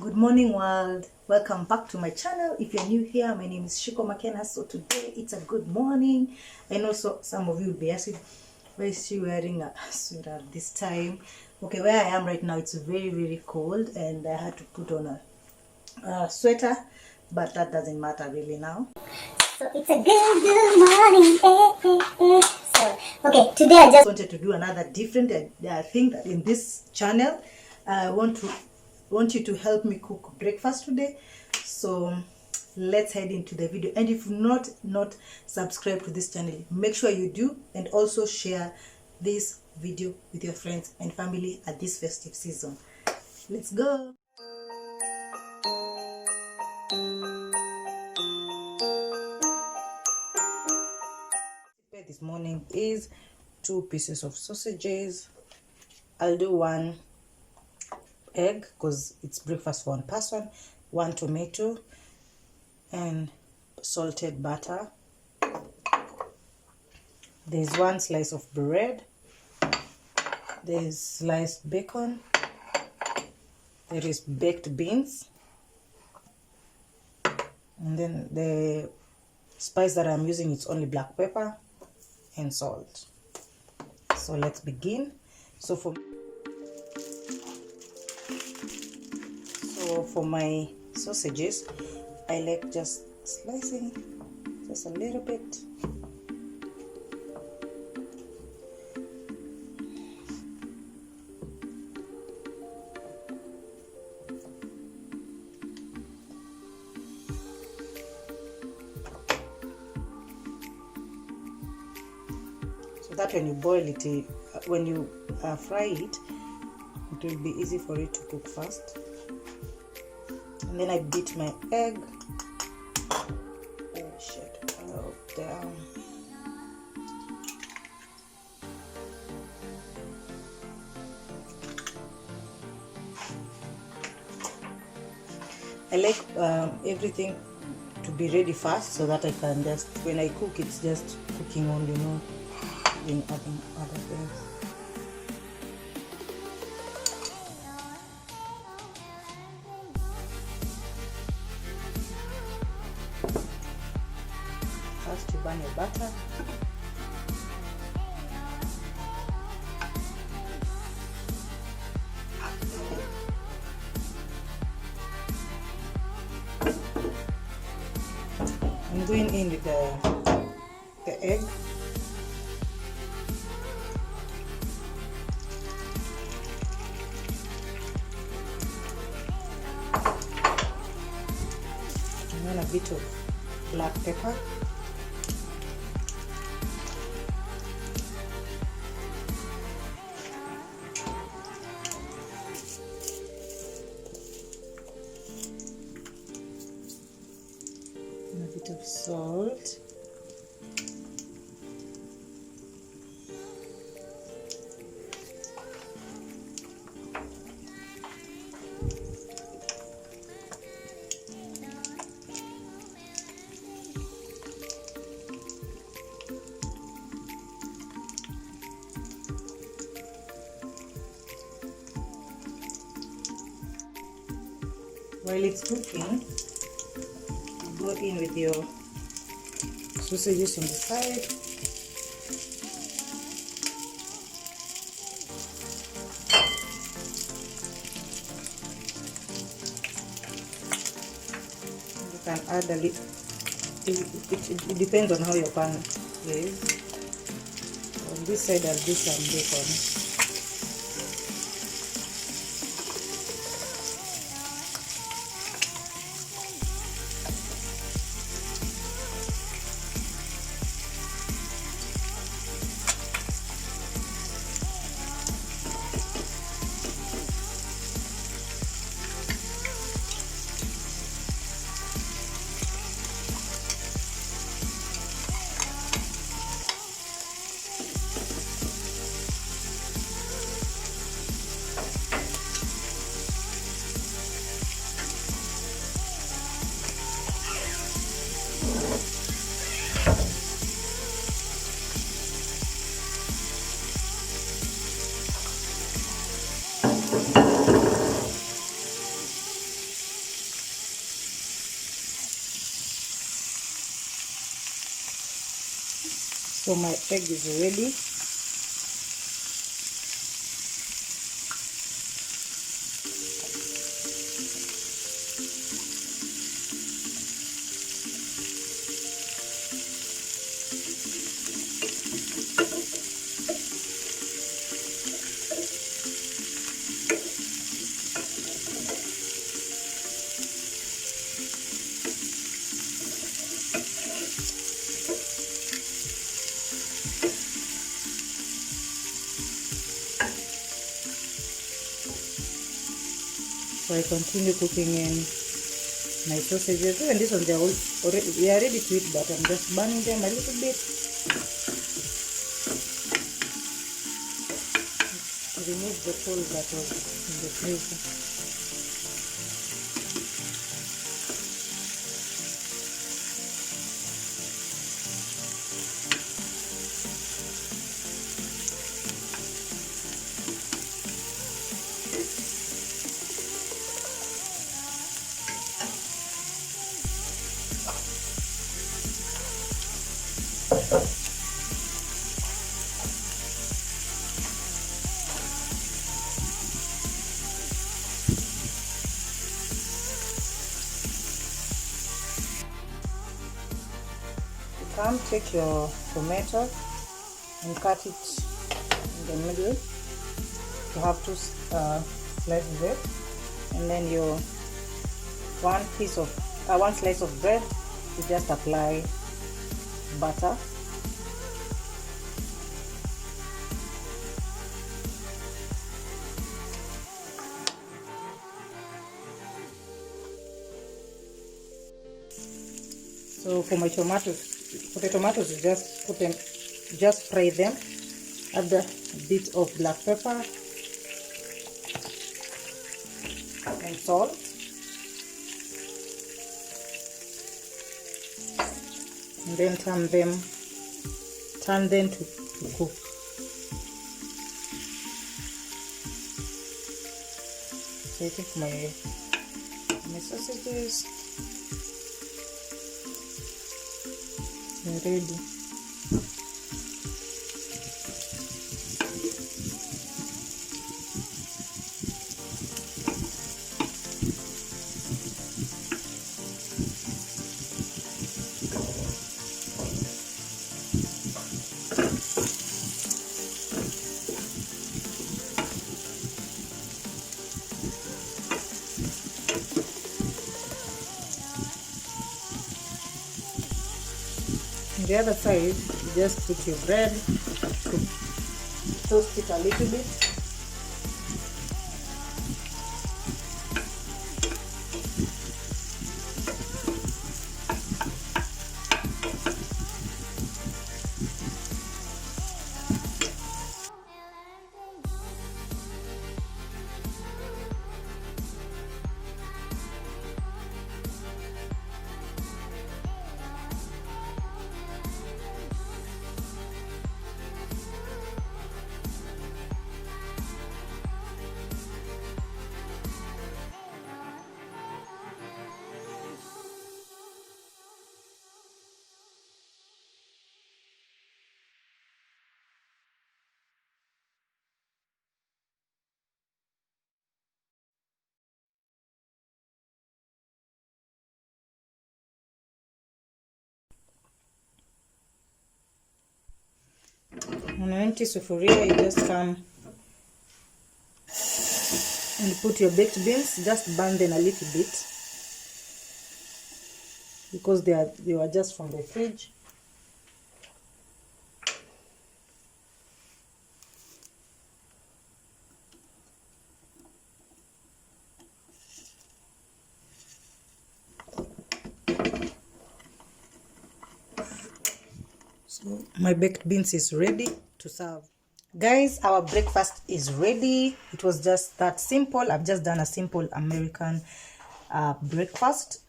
Good morning world, welcome back to my channel. If you're new here, my name is Shiko Makena. So today it's a good morning. I know some of you will be asking, why is she wearing a sweater this time? Okay, where I am right now, it's very cold and I had to put on a sweater, but that doesn't matter really now. So it's a good morning. So okay, today I just wanted to do another different thing that in this channel I want you to help me cook breakfast today. So let's head into the video. And if you're not subscribed to this channel, make sure you do, and also share this video with your friends and family at this festive season. Let's go. This morning is 2 pieces of sausages. I'll do 1 egg because it's breakfast for 1 person, 1 tomato, and salted butter. There's 1 slice of bread. There's sliced bacon. There is baked beans. And then the spice that I'm using is only black pepper and salt. So let's begin. So for my sausages, I like just slicing just a little bit. So that when you boil it, when you fry it, it will be easy for it to cook fast. And then I beat my egg. Oh shit! Oh damn! I like everything to be ready fast so that I can just, when I cook, it's just cooking only, not doing other things. First you burn your butter. I'm going in with the egg. And then a bit of black pepper. And a bit of salt. While it's cooking, go in with your sausages on the side. You can add a little, it depends on how your pan is. On this side I'll do some bacon. So my egg is ready. So I continue cooking in my sausages. Even this one, they are ready to eat, but I'm just burning them a little bit. Remove the coal that was in the freezer. Come take your tomato and cut it in the middle. You have two slices of it, and then your one slice of bread. You just apply butter. So for my tomatoes, you just put them, just fry them, add a bit of black pepper and salt, and then turn them to cook. So I think my sausages are ready. On the other side, you just put your bread, toast it a little bit. On an empty sufuria, you just come and put your baked beans. Just burn them a little bit because they were just from the fridge. So my baked beans is ready to serve. Guys, our breakfast is ready. It was just that simple. I've just done a simple American breakfast,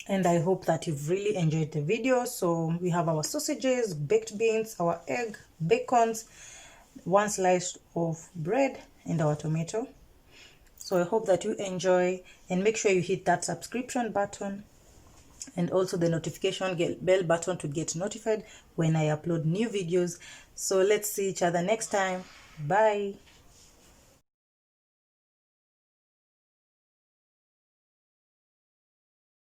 and I hope that you've really enjoyed the video. So we have our sausages, baked beans, our egg, bacons, one slice of bread, and our tomato. So I hope that you enjoy, and make sure you hit that subscription button and also the notification bell button to get notified when I upload new videos. So let's see each other next time. Bye.